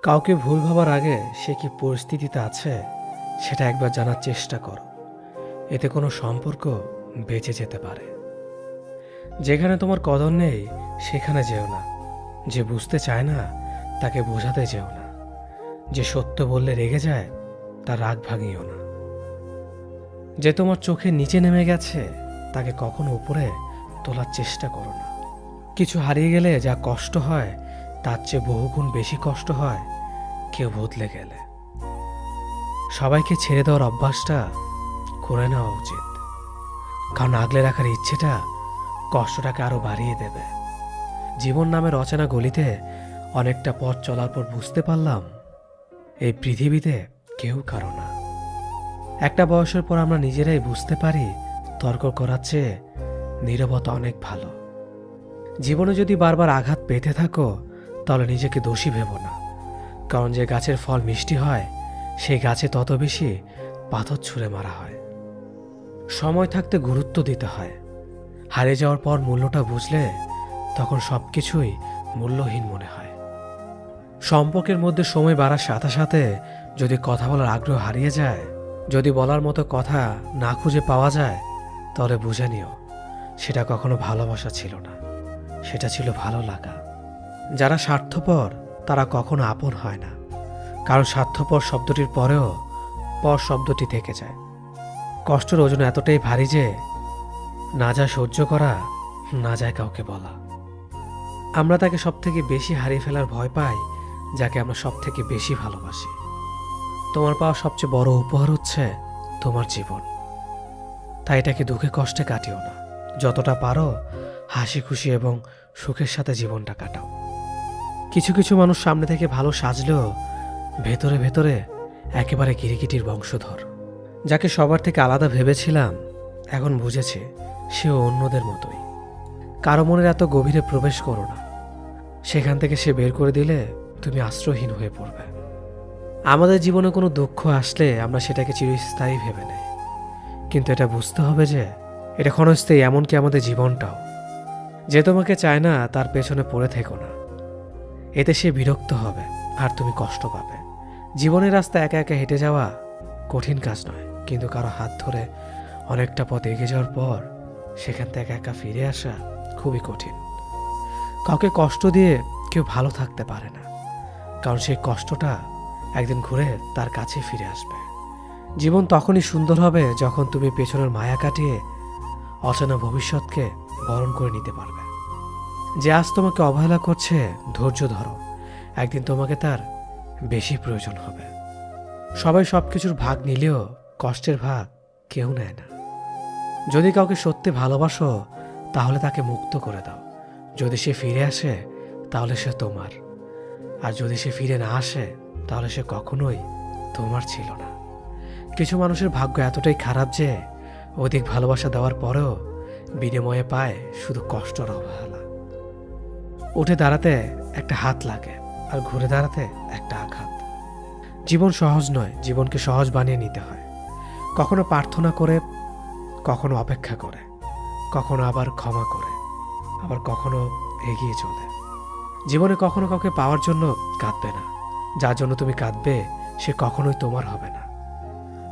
কাউকে ভুল ভাবার আগে সে কি পরিস্থিতিতে আছে সেটা একবার জানার চেষ্টা করো। এতে কোনো সম্পর্ক বেঁচে যেতে পারে। যেখানে তোমার কদর নেই সেখানে যেও না। যে বুঝতে চায় না তাকে বোঝাতে যেও না। যে সত্য বললে রেগে যায় তার রাগ ভাঙিও না। যে তোমার চোখের নিচে নেমে গেছে তাকে কখনো উপরে তোলার চেষ্টা করো না। কিছু হারিয়ে গেলে যা কষ্ট হয় তার চেয়ে বহুগুণ বেশি কষ্ট হয় কেউ বদলে গেলে। সবাইকে ছেড়ে দেওয়ার অভ্যাসটা করে নেওয়া উচিত, কারণ আগলে রাখার ইচ্ছেটা কষ্টটাকে আরো বাড়িয়ে দেবে। জীবন নামের অচেনা গলিতে অনেকটা পথ চলার পর বুঝতে পারলাম এই পৃথিবীতে কেউ কারো না। একটা বয়সের পর আমরা নিজেরাই বুঝতে পারি তর্ক করার চেয়ে নীরবতা অনেক ভালো। জীবনে যদি বারবার আঘাত পেতে থাকো তাহলে নিজেকে দোষী ভেবো না, কারণ যে গাছের ফল মিষ্টি হয় সেই গাছে তত বেশি পাথর ছুঁড়ে মারা হয়। সময় থাকতে গুরুত্ব দিতে হয়। হারিয়ে যাওয়ার পর মূল্যটা বুঝলে তখন সবকিছুই মূল্যহীন মনে হয়। সম্পর্কের মধ্যে সময় বাড়ার সাথে সাথে যদি কথা বলার আগ্রহ হারিয়ে যায়, যদি বলার মতো কথা না খুঁজে পাওয়া যায়, তাহলে বুঝে নিও সেটা কখনো ভালোবাসা ছিল না, সেটা ছিল ভালো লাগা। যারা স্বার্থপর তারা কখনো আপন হয় না, কারণ স্বার্থপর শব্দটির পরেও পর শব্দটি থেকে যায়। কষ্টের ওজন এতটাই ভারী যে না যায় সহ্য করা, না যায় কাউকে বলা। আমরা তাকে সব থেকে বেশি হারিয়ে ফেলার ভয় পাই যাকে আমরা সব থেকে বেশি ভালোবাসি। তোমার পাওয়া সবচেয়ে বড় উপহার হচ্ছে তোমার জীবন, তাই এটাকে দুঃখে কষ্টে কাটিও না। যতটা পারো হাসি খুশি এবং সুখের সাথে জীবনটা কাটাও। কিছু কিছু মানুষ সামনে থেকে ভালো সাজলেও ভেতরে ভেতরে একেবারে গিরিগিটির বংশধর। যাকে সবার থেকে আলাদা ভেবেছিলাম এখন বুঝেছি সেও অন্যদের মতোই। কারো মনের এত গভীরে প্রবেশ করো না, সেখান থেকে সে বের করে দিলে তুমি আশ্রয়হীন হয়ে পড়বে। আমাদের জীবনে কোনো দুঃখ আসলে আমরা সেটাকে চিরস্থায়ী ভেবে নেই, কিন্তু এটা বুঝতে হবে যে এটা ক্ষণস্থায়ী, এমনকি আমাদের জীবনটাও। যে তোমাকে চায় না তার পেছনে পড়ে থেকো না, এতে সে বিরক্ত হবে আর তুমি কষ্ট পাবে। জীবনের রাস্তা একা একা হেঁটে যাওয়া কঠিন কাজ নয়, কিন্তু কারো হাত ধরে অনেকটা পথ এগিয়ে যাওয়ার পর সেখান থেকে একা একা ফিরে আসা খুবই কঠিন। কাউকে কষ্ট দিয়ে কেউ ভালো থাকতে পারে না, কারণ সেই কষ্টটা একদিন ঘুরে তার কাছে ফিরে আসবে। জীবন তখনই সুন্দর হবে যখন তুমি পেছনের মায়া কাটিয়ে অচেনা ভবিষ্যৎকে বরণ করে নিতে পারবে। যে আজ তোমাকে অবহেলা করছে ধৈর্য ধরো, একদিন তোমাকে তার বেশি প্রয়োজন হবে। সবাই সবকিছুর ভাগ নিলেও কষ্টের ভাগ কেউ নেয় না। যদি কাউকে সত্যি ভালোবাসো তাহলে তাকে মুক্ত করে দাও। যদি সে ফিরে আসে তাহলে সে তোমার, আর যদি সে ফিরে না আসে তাহলে সে কখনোই তোমার ছিল না। কিছু মানুষের ভাগ্য এতটাই খারাপ যে অধিক ভালোবাসা দেওয়ার পরেও বিনিময়ে পায় শুধু কষ্টর অবহেলা। উঠে দাঁড়াতে একটা হাত লাগে আর ঘুরে দাঁড়াতে একটা আঘাত। জীবন সহজ নয়, জীবনকে সহজ বানিয়ে নিতে হয়। কখনো প্রার্থনা করে, কখনো অপেক্ষা করে, কখনো আবার ক্ষমা করে, আবার কখনো এগিয়ে চলে। জীবনে কখনো কাউকে পাওয়ার জন্য কাঁদবে না। যার জন্য তুমি কাঁদবে সে কখনোই তোমার হবে না,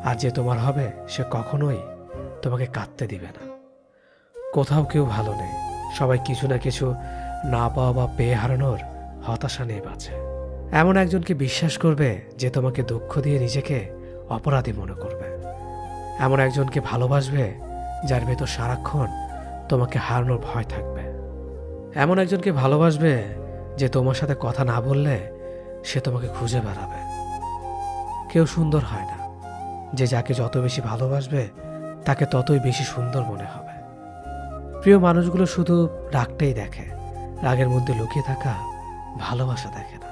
আর যে তোমার হবে সে কখনোই তোমাকে কাঁদতে দিবে না। কোথাও কেউ ভালো নেই, সবাই কিছু না কিছু না পাওয়া বা পেয়ে হারানোর হতাশা নিয়ে বাঁচে। এমন একজনকে বিশ্বাস করবে যে তোমাকে দুঃখ দিয়ে নিজেকে অপরাধী মনে করবে। এমন একজনকে ভালোবাসবে যার ভেতর সারাক্ষণ তোমাকে হারানোর ভয় থাকবে। এমন একজনকে ভালোবাসবে যে তোমার সাথে কথা না বললে সে তোমাকে খুঁজে বেড়াবে। কেউ সুন্দর হয় না, যে যাকে যত বেশি ভালোবাসবে তাকে ততই বেশি সুন্দর মনে হবে। প্রিয় মানুষগুলো শুধু রাগটাই দেখে, রাগের মধ্যে লুকিয়ে থাকা ভালোবাসা দেখে না।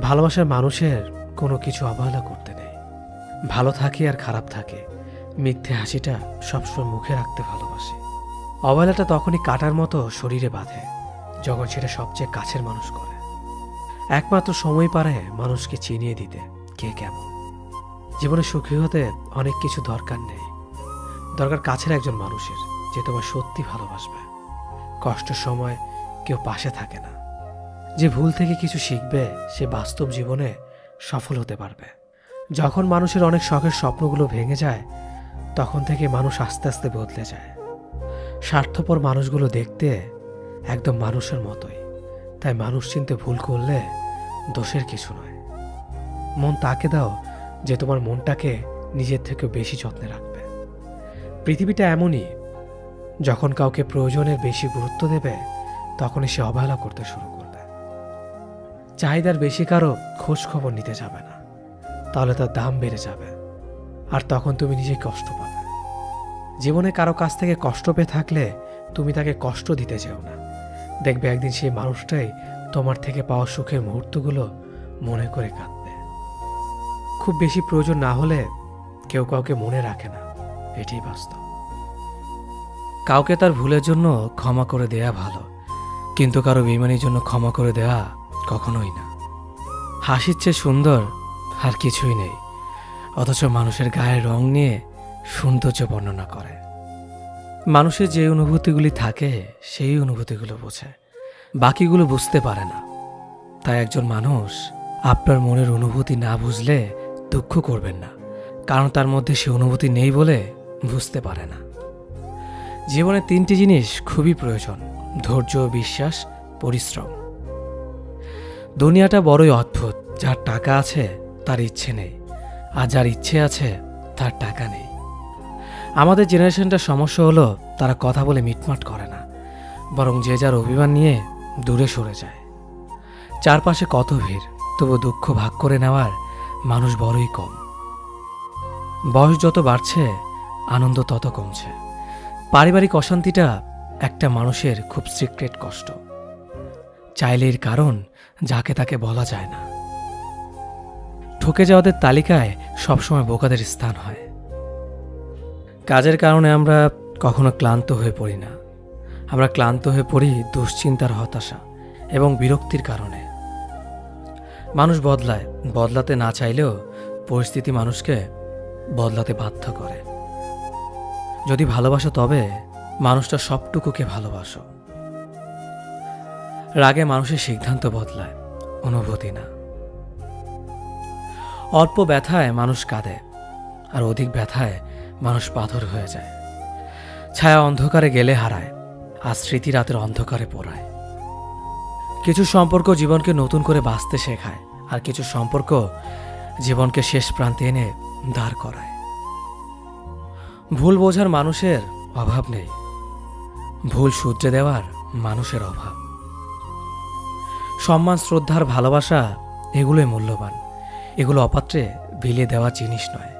ভালোবাসার মানুষের কোনো কিছু অবহেলা করতে নেই। ভালো থাকি আর খারাপ থাকে, মিথ্যে হাসিটা সবসময় মুখে রাখতে ভালোবাসে। অবহেলাটা তখনই কাটার মতো শরীরে বাঁধে যখন সেটা সবচেয়ে কাছের মানুষ করে। একমাত্র সময় পারে মানুষকে চিনিয়ে দিতে কে কেমন। জীবনে সুখী হতে অনেক কিছু দরকার নেই, দরকার কাছের একজন মানুষের যে তোমার সত্যি ভালোবাসবে। কষ্টের সময় কেউ পাশে থাকে না, যে ভুল থেকে কিছু শিখবে সে বাস্তব জীবনে সফল হতে পারবে। যখন মানুষের অনেক শখের স্বপ্নগুলো ভেঙে যায় তখন থেকে মানুষ আস্তে আস্তে বদলে যায়। স্বার্থপর মানুষগুলো দেখতে একদম মানুষের মতোই, তাই মানুষ চিনতে ভুল করলে দোষের কিছু নয়। মন তাকে দাও যে তোমার মনটাকে নিজের থেকে বেশি যত্নে রাখবে। পৃথিবীটা এমনই, যখন কাউকে প্রয়োজনের বেশি গুরুত্ব দেবে তখনই সে অবহেলা করতে শুরু করবে। চাহিদার বেশি কারো খোঁজ খবর নিতে যাবে না, তাহলে তার দাম বেড়ে যাবে আর তখন তুমি নিজেই কষ্ট পাবে। জীবনে কারো কাছ থেকে কষ্ট পেয়ে থাকলে তুমি তাকে কষ্ট দিতে যেও না। দেখবে একদিন সেই মানুষটাই তোমার থেকে পাওয়া সুখের মুহূর্তগুলো মনে করে কাঁদবে। খুব বেশি প্রয়োজন না হলে কেউ কাউকে মনে রাখে না, এটাই বাস্তব। কাউকে তার ভুলের জন্য ক্ষমা করে দেয়া ভালো, কিন্তু কারো বেইমানির জন্য ক্ষমা করে দেওয়া কখনোই না। হাসির চেয়ে সুন্দর আর কিছুই নেই, অথচ মানুষের গায়ের রং নিয়ে সৌন্দর্য বর্ণনা করে। মানুষের যে অনুভূতিগুলি থাকে সেই অনুভূতিগুলো বোঝে, বাকিগুলো বুঝতে পারে না। তাই একজন মানুষ আপনার মনের অনুভূতি না বুঝলে দুঃখ করবেন না, কারণ তার মধ্যে সে অনুভূতি নেই বলে বুঝতে পারে না। জীবনে 3টি জিনিস খুবই প্রয়োজন: ধৈর্য, বিশ্বাস, পরিশ্রম। দুনিয়াটা বড়ই অদ্ভুত, যার টাকা আছে তার ইচ্ছে নেই, আর যার ইচ্ছে আছে তার টাকা নেই। আমাদের জেনারেশনটার সমস্যা হলো তারা কথা বলে মিটমাট করে না, বরং যে যার অভিমান নিয়ে দূরে সরে যায়। চারপাশে কত ভিড়, তবু দুঃখ ভাগ করে নেওয়ার মানুষ বড়ই কম। বয়স যত বাড়ছে আনন্দ তত কমছে। পারিবারিক অশান্তিটা একটা মানুষের খুব সিক্রেট কষ্ট, চাইলে এর কারণ যাকে তাকে বলা যায় না। ঠকে যাওয়াদের তালিকায় সবসময় বোকাদের স্থান হয়। কাজের কারণে আমরা কখনো ক্লান্ত হয়ে পড়ি না, আমরা ক্লান্ত হয়ে পড়ি দুশ্চিন্তার, হতাশা এবং বিরক্তির কারণে। মানুষ বদলায়, বদলাতে না চাইলেও পরিস্থিতি মানুষকে বদলাতে বাধ্য করে। যদি ভালোবাসো তবে মানুষটা সবটুকুকে ভালোবাসো। রাগে মানুষের সিদ্ধান্ত বদলায়, অনুভূতি না। অল্প ব্যথায় মানুষ কাঁদে, আর অধিক ব্যথায় মানুষ পাথর হয়ে যায়। ছায়া অন্ধকারে গেলে হারায়, আর স্মৃতি রাতের অন্ধকারে পোড়ায়। কিছু সম্পর্ক জীবনকে নতুন করে বাঁচতে শেখায়, আর কিছু সম্পর্ক জীবনকে শেষ প্রান্তে এনে দাঁড় করায়। ভুল বোঝার মানুষের অভাব নেই, ভুল শুধরে দেওয়ার মানুষের অভাব। সম্মান, শ্রদ্ধার, ভালোবাসা এগুলোই মূল্যবান, এগুলো অপাত্রে বিলিয়ে দেওয়া জিনিস নয়।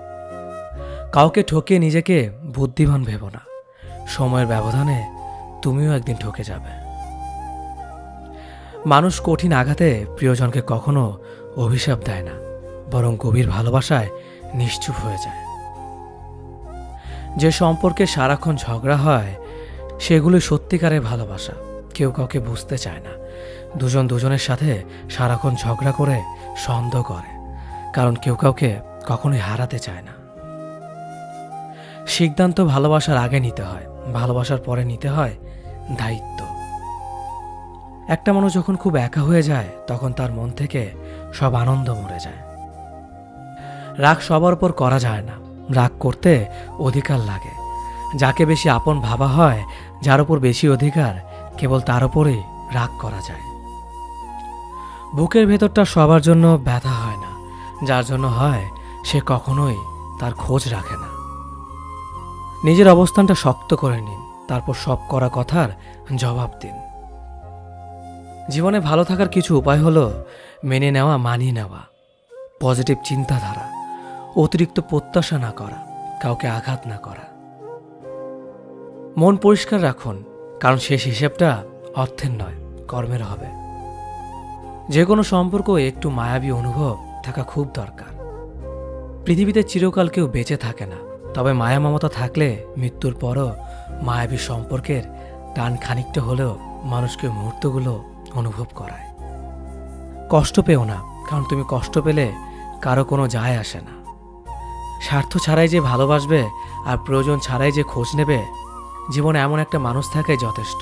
কাউকে ঠকিয়ে নিজেকে বুদ্ধিমান ভেবো না, সময়ের ব্যবধানে তুমিও একদিন ঠকে যাবে। মানুষ কঠিন আঘাতে প্রিয়জনকে কখনো অভিশাপ দেয় না, বরং গভীর ভালোবাসায় নিশ্চুপ হয়ে যায়। যে সম্পর্কে সারাক্ষণ ঝগড়া হয় সেগুলো সত্যিকারের ভালোবাসা। কেউ কাউকে বুঝতে চায় না, দুজন দুজনের সাথে সারাক্ষণ ঝগড়া করে সন্দেহ করে, কারণ কেউ কাউকে কখনোই হারাতে চায় না। সিদ্ধান্ত ভালোবাসার আগে নিতে হয়, ভালোবাসার পরে নিতে হয় দায়িত্ব। একটা মানুষ যখন খুব একা হয়ে যায় তখন তার মন থেকে সব আনন্দ মরে যায়। রাগ সবার উপর করা যায় না, রাগ করতে অধিকার লাগে। যাকে বেশি আপন ভাবা হয়, যার উপর বেশি অধিকার, কেবল তার উপরেই রাগ করা যায়। বুকের ভেতরটা সবার জন্য ব্যথা হয় না, যার জন্য হয় সে কখনোই তার খোঁজ রাখে না। নিজের অবস্থানটা শক্ত করে নিন, তারপর সব করা কথার জবাব দিন। জীবনে ভালো থাকার কিছু উপায় হলো মেনে নেওয়া, মানিয়ে নেওয়া, পজিটিভ চিন্তাধারা, অতিরিক্ত প্রত্যাশা না করা, কাউকে আঘাত না করা। মন পরিষ্কার রাখুন, কারণ শেষ হিসেবটা অর্থের নয়, কর্মের হবে। যে কোনো সম্পর্ক একটু মায়াবী অনুভব থাকা খুব দরকার। পৃথিবীতে চিরকাল কেউ বেঁচে থাকে না, তবে মায়া মমতা থাকলে মৃত্যুর পরও মায়াবী সম্পর্কের টান খানিকটা হলেও মানুষকে মুহূর্তগুলো অনুভব করায়। কষ্ট পেও না, কারণ তুমি কষ্ট পেলে কারো কোনো যায় আসে না। স্বার্থ ছাড়াই যে ভালোবাসবে আর প্রয়োজন ছাড়াই যে খোঁজ নেবে, জীবনে এমন একটা মানুষ থাকাই যথেষ্ট।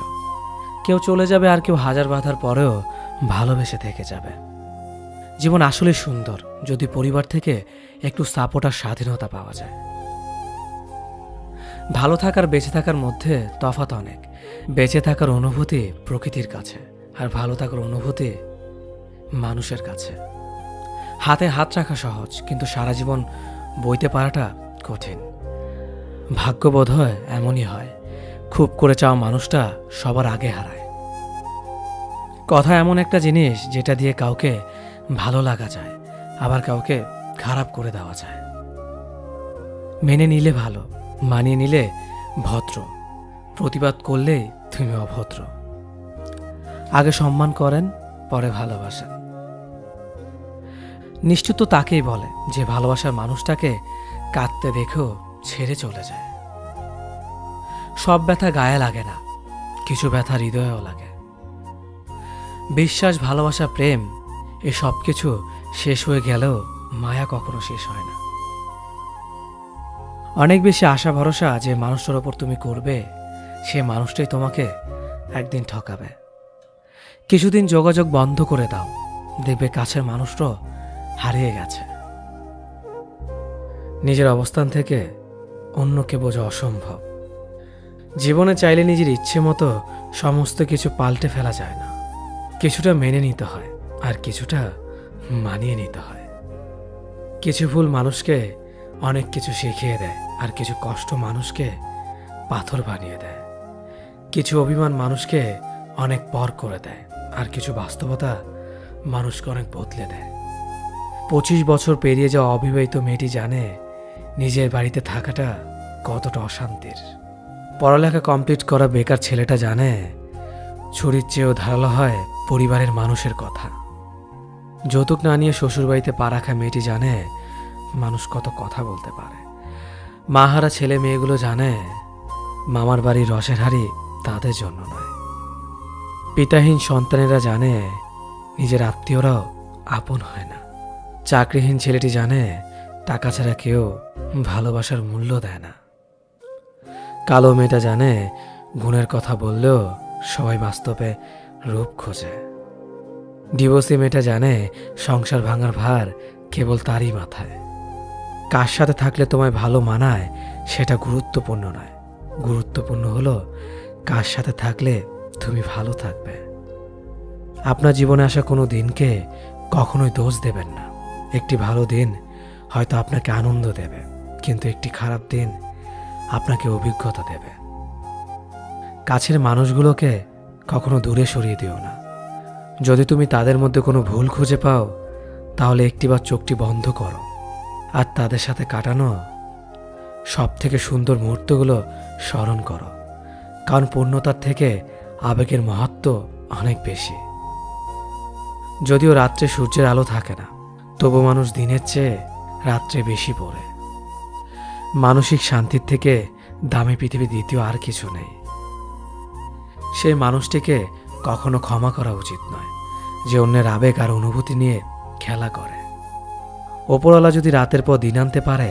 কেউ চলে যাবে আর কেউ হাজার বাধার পরেও ভালোবেসে থেকে যাবে। জীবন আসলে সুন্দর যদি পরিবার থেকে একটু সাপোর্ট আর স্বাধীনতা পাওয়া যায়। ভালো থাকার বেঁচে থাকার মধ্যে তফাৎ অনেক। বেঁচে থাকার অনুভূতি প্রকৃতির কাছে, আর ভালো থাকার অনুভূতি মানুষের কাছে। হাতে হাত রাখা সহজ, কিন্তু সারা জীবন বইতে পারাটা কঠিন। ভাগ্য বোধ হয় এমনই হয়, খুব করে চাওয়া মানুষটা সবার আগে হারায়। কথা এমন একটা জিনিস যেটা দিয়ে কাউকে ভালো লাগা যায়, আবার কাউকে খারাপ করে দেওয়া যায়। মেনে নিলে ভালো, মানিয়ে নিলে ভদ্র, প্রতিবাদ করলে তুমি অভদ্র। আগে সম্মান করেন, পরে ভালোবাসেন। নিষ্ঠুর তো তাকেই বলে যে ভালোবাসার মানুষটাকে কাঁদতে দেখেও ছেড়ে চলে যায়। সব ব্যথা গায়ে লাগে না, কিছু ব্যথা হৃদয়েও লাগে। বিশ্বাস, ভালোবাসা, প্রেম, এ সব কিছু শেষ হয়ে গেলেও মায়া কখনো শেষ হয় না। অনেক বেশি আশা ভরসা যে মানুষটার ওপর তুমি করবে, সে মানুষটাই তোমাকে একদিন ঠকাবে। কিছুদিন যোগাযোগ বন্ধ করে দাও, দেখবে কাছের মানুষটাও হারিয়ে গেছে। নিজের অবস্থান থেকে অন্যকে বোঝা অসম্ভব। জীবনে চাইলে নিজের ইচ্ছে মতো সমস্ত কিছু পাল্টে ফেলা যায় না। কিছুটা মেনে নিতে হয়, আর কিছুটা মানিয়ে নিতে হয়। কিছু ভুল মানুষকে অনেক কিছু শিখিয়ে দেয়, আর কিছু কষ্ট মানুষকে পাথর বানিয়ে দেয়। কিছু অভিমান মানুষকে অনেক পর করে দেয়, আর কিছু বাস্তবতা মানুষকে অনেক বদলে দেয়। 25 বছর পেরিয়ে যাওয়া অবিবাহিত মেয়েটি জানে নিজের বাড়িতে থাকাটা কতটা অশান্তির। পড়ালেখা কমপ্লিট করা বেকার ছেলেটা জানে ছুরির চেয়েও ধারালো হয় পরিবারের মানুষের কথা। যৌতুক না নিয়ে শ্বশুরবাড়িতে পা রাখা মেয়েটি জানে মানুষ কত কথা বলতে পারে। মাহারা ছেলে মেয়েগুলো জানে মামার বাড়ির রসের হাড়ি তাদের জন্য নয়। পিতাহীন সন্তানেরা জানে নিজের আত্মীয়রাও আপন হয় না। চাকরিহীন ছেলেটি জানে টাকা ছাড়া কেউ ভালোবাসার মূল্য দেয় না। কালো মেয়েটা জানে গুণের কথা বললেও সবাই বাস্তবে রূপ খোঁজে। ডিভোর্সি মেয়েটা জানে সংসার ভাঙার ভার কেবল তারই মাথায়। কার সাথে থাকলে তোমায় ভালো মানায় সেটা গুরুত্বপূর্ণ নয়, গুরুত্বপূর্ণ হলো কার সাথে থাকলে তুমি ভালো থাকবে। আপনার জীবনে আসা কোনো দিনকে কখনোই দোষ দেবেন না। একটি ভালো দিন হয়তো আপনাকে আনন্দ দেবে, কিন্তু একটি খারাপ দিন আপনাকে অভিজ্ঞতা দেবে। কাছের মানুষগুলোকে কখনো দূরে সরিয়ে দিও না। যদি তুমি তাদের মধ্যে কোনো ভুল খুঁজে পাও, তাহলে একটিবার চোখটি বন্ধ করো আর তাদের সাথে কাটানো সব থেকে সুন্দর মুহূর্তগুলো স্মরণ করো। কারণ পূর্ণতার থেকে আবেগের মহত্ব অনেক বেশি। যদিও রাত্রে সূর্যের আলো থাকে না, তবু মানুষ দিনের চেয়ে রাত্রে বেশি পড়ে। মানসিক শান্তির থেকে দামি পৃথিবী দ্বিতীয় আর কিছু নেই। সেই মানুষটিকে কখনো ক্ষমা করা উচিত নয় যে অন্যের আবেগ আর অনুভূতি নিয়ে খেলা করে। ওপরওয়ালা যদি রাতের পর দিন আনতে পারে,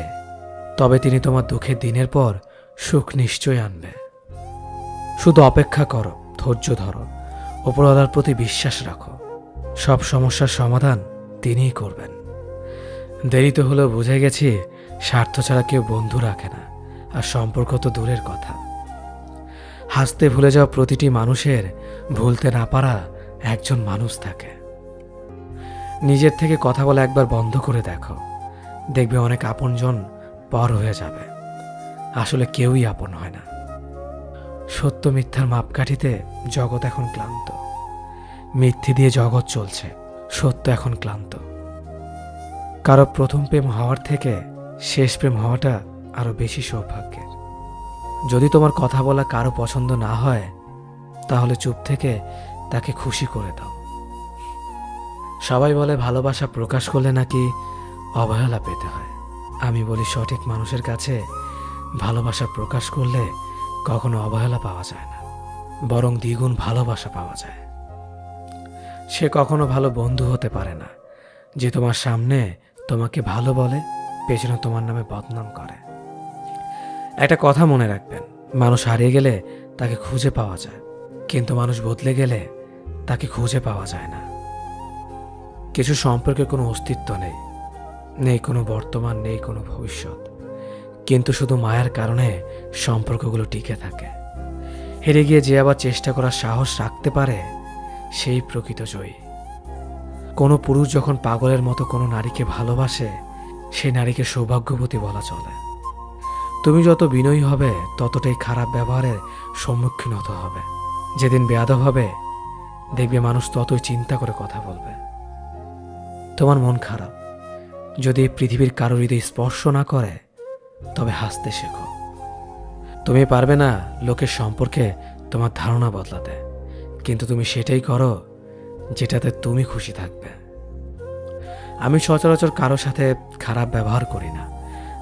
তবে তিনি তোমার দুঃখের দিনের পর সুখ নিশ্চয় আনবে। শুধু অপেক্ষা করো, ধৈর্য ধরো, ওপরওয়ালার প্রতি বিশ্বাস রাখো। সব সমস্যার সমাধান তিনিই করবেন। দেরিতে হলেও বুঝে গেছি স্বার্থ ছাড়া কেউ বন্ধু রাখে না, আর সম্পর্ক তো দূরের কথা। হাসতে ভুলে যাওয়া প্রতিটি মানুষের ভুলতে না পারা একজন মানুষ থাকে। নিজের থেকে কথা বলা একবার বন্ধ করে দেখো, দেখবে অনেক আপনজন পর হয়ে যাবে। আসলে কেউই আপন হয় না। সত্য মিথ্যার মাপকাঠিতে জগৎ এখন ক্লান্ত। মিথ্যে দিয়ে জগৎ চলছে, সত্য এখন ক্লান্ত। কারো প্রথম প্রেম হওয়ার থেকে শেষ প্রেম হওয়াটা আরো বেশি সৌভাগ্যের। যদি তোমার কথা বলা কারো পছন্দ না হয়, তাহলে চুপ থেকে তাকে খুশি করে দাও। সবাই বলে ভালোবাসা প্রকাশ করলে নাকি অবহেলা পেতে হয়। আমি বলি সঠিক মানুষের কাছে ভালোবাসা প্রকাশ করলে কখনো অবহেলা পাওয়া যায় না, বরং দ্বিগুণ ভালোবাসা পাওয়া যায়। সে কখনো ভালো বন্ধু হতে পারে না যে তোমার সামনে তোমাকে ভালো বলে, পেছনে তোমার নামে বদনাম করে। একটা কথা মনে রাখবেন, মানুষ হারিয়ে গেলে তাকে খুঁজে পাওয়া যায়, কিন্তু মানুষ বদলে গেলে তাকে খুঁজে পাওয়া যায় না। কিছু সম্পর্কে কোনো অস্তিত্ব নেই, নেই কোনো বর্তমান, নেই কোনো ভবিষ্যৎ, কিন্তু শুধু মায়ার কারণে সম্পর্কগুলো টিকে থাকে। হেরে গিয়ে যে আবার চেষ্টা করার সাহস রাখতে পারে, সেই প্রকৃত জয়ী। কোনো পুরুষ যখন পাগলের মতো কোনো নারীকে ভালোবাসে, সেই নারীকে সৌভাগ্যবতী বলা চলে। তুমি যত বিনয়ী হবে, ততটাই খারাপ ব্যবহারের সম্মুখীন হতে হবে। যেদিন বেয়াদব হবে, দেখবে মানুষ ততই চিন্তা করে কথা বলবে। তোমার মন খারাপ, যদি এই পৃথিবীর কারোর হৃদয় স্পর্শ না করে, তবে হাসতে শেখো। তুমি পারবে না লোকের সম্পর্কে তোমার ধারণা বদলাতে, কিন্তু তুমি সেটাই করো যেটাতে তুমি খুশি থাকবে। আমি সচরাচর কারো সাথে খারাপ ব্যবহার করি না,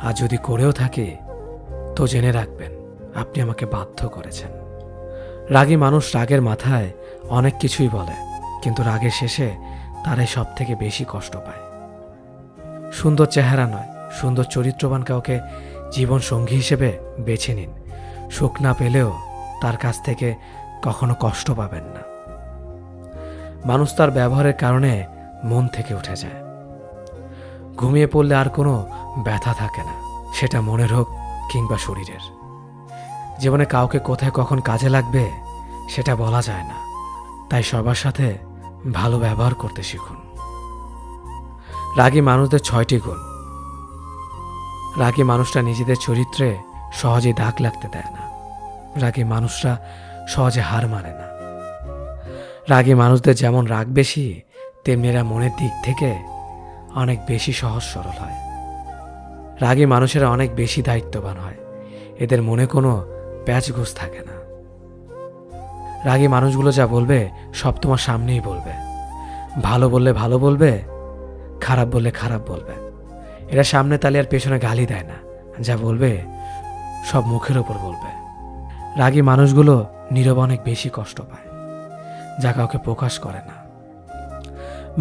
আর যদি করেও থাকি তো জেনে রাখবেন আপনি আমাকে বাধ্য করেছেন। রাগী মানুষ রাগের মাথায় অনেক কিছুই বলে, কিন্তু রাগের শেষে তারাই সব থেকে বেশি কষ্ট পায়। সুন্দর চেহারা নয়, সুন্দর চরিত্রবান কাউকে জীবন সঙ্গী হিসেবে বেছে নিন। সুখ না পেলেও তার কাছ থেকে কখনো কষ্ট পাবেন না। মানুষ তার ব্যবহারের কারণে মন থেকে উঠে যায়। ঘুমিয়ে পড়লে আর কোনো ব্যথা থাকে না, সেটা মনের হোক কিংবা শরীরের। জীবনে কাউকে কোথায় কখন কাজে লাগবে সেটা বলা যায় না, তাই সবার সাথে ভালো ব্যবহার করতে শিখুন। রাগী মানুষদের 6টি গুণ। রাগী মানুষরা নিজেদের চরিত্রে সহজে দাগ লাগতে দেয় না। রাগী মানুষরা সহজে হার মানে না। রাগী মানুষদের যেমন রাগ বেশি, তেমনি এরা মনের দিক থেকে অনেক বেশি সহজ সরল হয়। রাগী মানুষেরা অনেক বেশি দায়িত্ববান হয়, এদের মনে কোনো প্যাচগোছ থাকে না। রাগী মানুষগুলো যা বলবে সব তোমার সামনেই বলবে। ভালো বললে ভালো বলবে, খারাপ বললে খারাপ বলবে। এরা সামনে তালে আর পেছনে গালি দেয় না, যা বলবে সব মুখের ওপর বলবে। রাগী মানুষগুলো নীরবে অনেক বেশি কষ্ট পায়, যা কাউকে প্রকাশ করে না।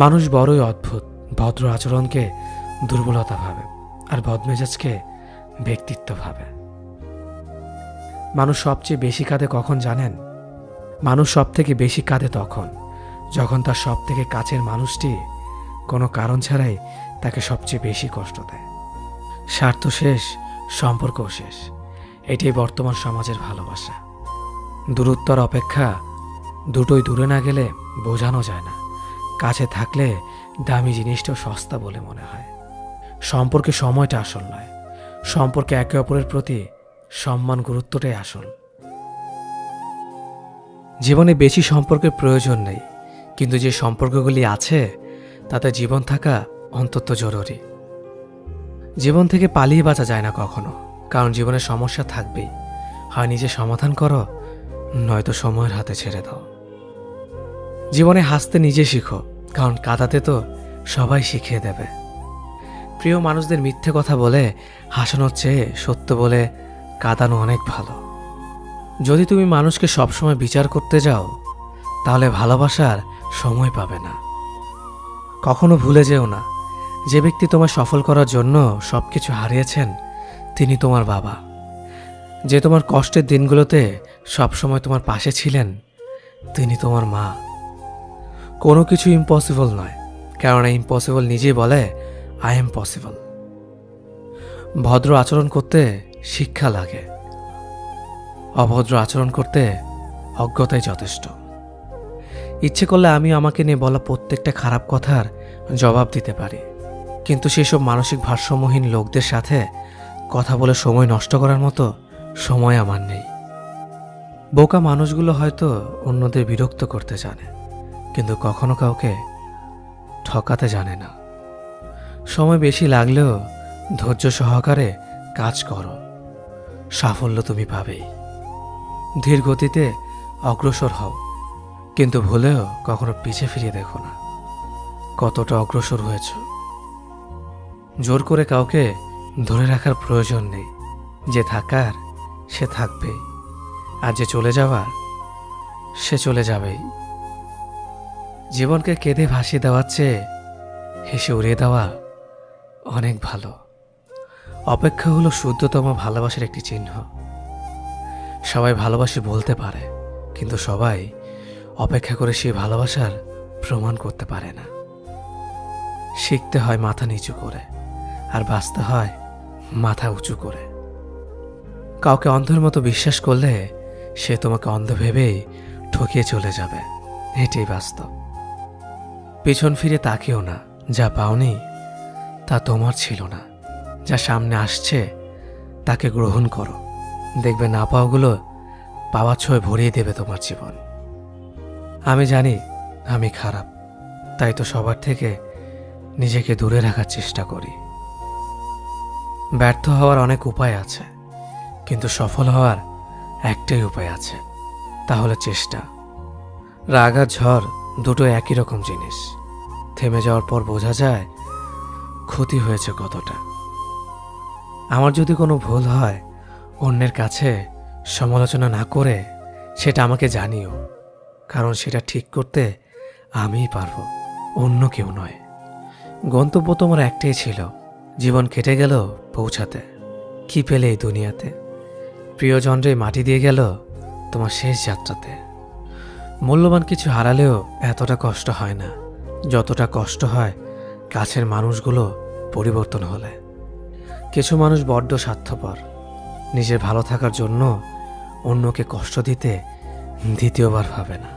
মানুষ বড়ই অদ্ভুত, ভদ্র আচরণকে দুর্বলতা ভাবে, আর বদমেজাজকে ব্যক্তিত্ব ভাবে। মানুষ সবচেয়ে বেশি কাঁদে কখন জানেন? মানুষ সব থেকে বেশি কাঁদে তখন যখন তার সব থেকে কাছের মানুষটি কোনো কারণ ছাড়াই তাকে সবচেয়ে বেশি কষ্ট দেয়। স্বার্থ শেষ, সম্পর্কও শেষ, এটাই বর্তমান সমাজের ভালোবাসা। দূরত্বর অপেক্ষা দুটোই দূরে না গেলে বোঝানো যায় না, কাছে থাকলে দামি জিনিসটাও সস্তা বলে মনে হয়। সম্পর্কে সময়টা আসল নয়, সম্পর্কে একে অপরের প্রতি সম্মান, গুরুত্বটাই আসল। জীবনে বেশি সম্পর্কের প্রয়োজন নেই, কিন্তু যে সম্পর্কগুলি আছে তাতে জীবন থাকা অন্তত জরুরি। জীবন থেকে পালিয়ে বাঁচা যায় না কখনো, কারণ জীবনে সমস্যা থাকবেই। হয় নিজে সমাধান করো, নয়তো সময়ের হাতে ছেড়ে দাও। জীবনে হাসতে নিজে শিখো, কারণ কাঁদাতে তো সবাই শিখিয়ে দেবে। প্রিয় মানুষদের মিথ্যে কথা বলে হাসানোর চেয়ে সত্য বলে কাঁদানো অনেক ভালো। যদি তুমি মানুষকে সবসময় বিচার করতে যাও, তাহলে ভালোবাসার সময় পাবে না। কখনো ভুলে যেও না, যে ব্যক্তি তোমায় সফল করার জন্য সবকিছু হারিয়েছেন, তিনি তোমার বাবা। যে তোমার কষ্টের দিনগুলোতে সবসময় তোমার পাশে ছিলেন, তিনি তোমার মা। কোনো কিছু ইম্পসিবল নয়, কেননা ইম্পসিবল নিজেই বলে আই এম পসিবল। ভদ্র আচরণ করতে শিক্ষা লাগে, অভদ্র আচরণ করতে অজ্ঞতাই যথেষ্ট। ইচ্ছে করলে আমি আমাকে নিয়ে বলা প্রত্যেকটা খারাপ কথার জবাব দিতে পারি, কিন্তু সেসব মানসিক ভারসাম্যহীন লোকদের সাথে কথা বলে সময় নষ্ট করার মতো সময় আমার নেই। বোকা মানুষগুলো হয়তো অন্যদের বিরক্ত করতে জানে, কিন্তু কখনো কাউকে ঠকাতে জানে না। সময় বেশি লাগলেও ধৈর্য সহকারে কাজ করো, সাফল্য তুমি পাবেই। ধীর গতিতে অগ্রসর হও, কিন্তু ভুলেও কখনো পিছে ফিরিয়ে দেখো না কতটা অগ্রসর হয়েছ। জোর করে কাউকে ধরে রাখার প্রয়োজন নেই, যে থাকার সে থাকবেই, আর যে চলে যাওয়ার সে চলে যাবেই। জীবনকে কেঁদে ভাসিয়ে দেওয়ার চেয়ে হেসে উড়িয়ে দেওয়া অনেক ভালো। অপেক্ষা হলো শুদ্ধতম ভালোবাসার একটি চিহ্ন। সবাই ভালোবাসি বলতে পারে, কিন্তু সবাই অপেক্ষা করে সেই ভালোবাসার প্রমাণ করতে পারে না। শিখতে হয় মাথা নিচু করে, আর বাঁচতে হয় মাথা উঁচু করে। কাউকে অন্ধের মতো বিশ্বাস করলে সে তোমাকে অন্ধ ভেবেই ঠকিয়ে চলে যাবে, এটাই বাস্তব। পিছন ফিরে তাকিও না, যা পাওনি তা তোমার ছিল না। যা সামনে আসছে তাকে গ্রহণ করো, দেখবে না পাওয়াগুলো পাওয়ার ছোঁয় ভরিয়ে দেবে তোমার জীবন। আমি জানি আমি খারাপ, তাই তো সবার থেকে নিজেকে দূরে রাখার চেষ্টা করি। ব্যর্থ হওয়ার অনেক উপায় আছে, কিন্তু সফল হওয়ার একটাই উপায় আছে, তাহলে চেষ্টা। রাগ আর ঝড় দুটো একই রকম জিনিস। থেমে যাওয়ার পর বোঝা যায় ক্ষতি হয়েছে কতটা। আমার যদি কোনো ভুল হয়, অন্যের কাছে সমালোচনা না করে সেটা আমাকে জানিও, কারণ সেটা ঠিক করতে আমিই পারবো, অন্য কেউ নয়। গন্তব্য তোমার একটাই ছিল, জীবন কেটে গেল পৌঁছাতে। কি পেলে এই দুনিয়াতে? প্রিয়জনরে মাটি দিয়ে গেল তোমার শেষ যাত্রাতে। মূল্যবান কিছু হারালেও এতটা কষ্ট হয় না, যতটা কষ্ট হয় কাছের মানুষগুলো পরিবর্তন হলে। কিছু মানুষ বড্ড স্বার্থপর, নিজের ভালো থাকার জন্য অন্যকে কষ্ট দিতে দ্বিতীয়বার ভাবে না।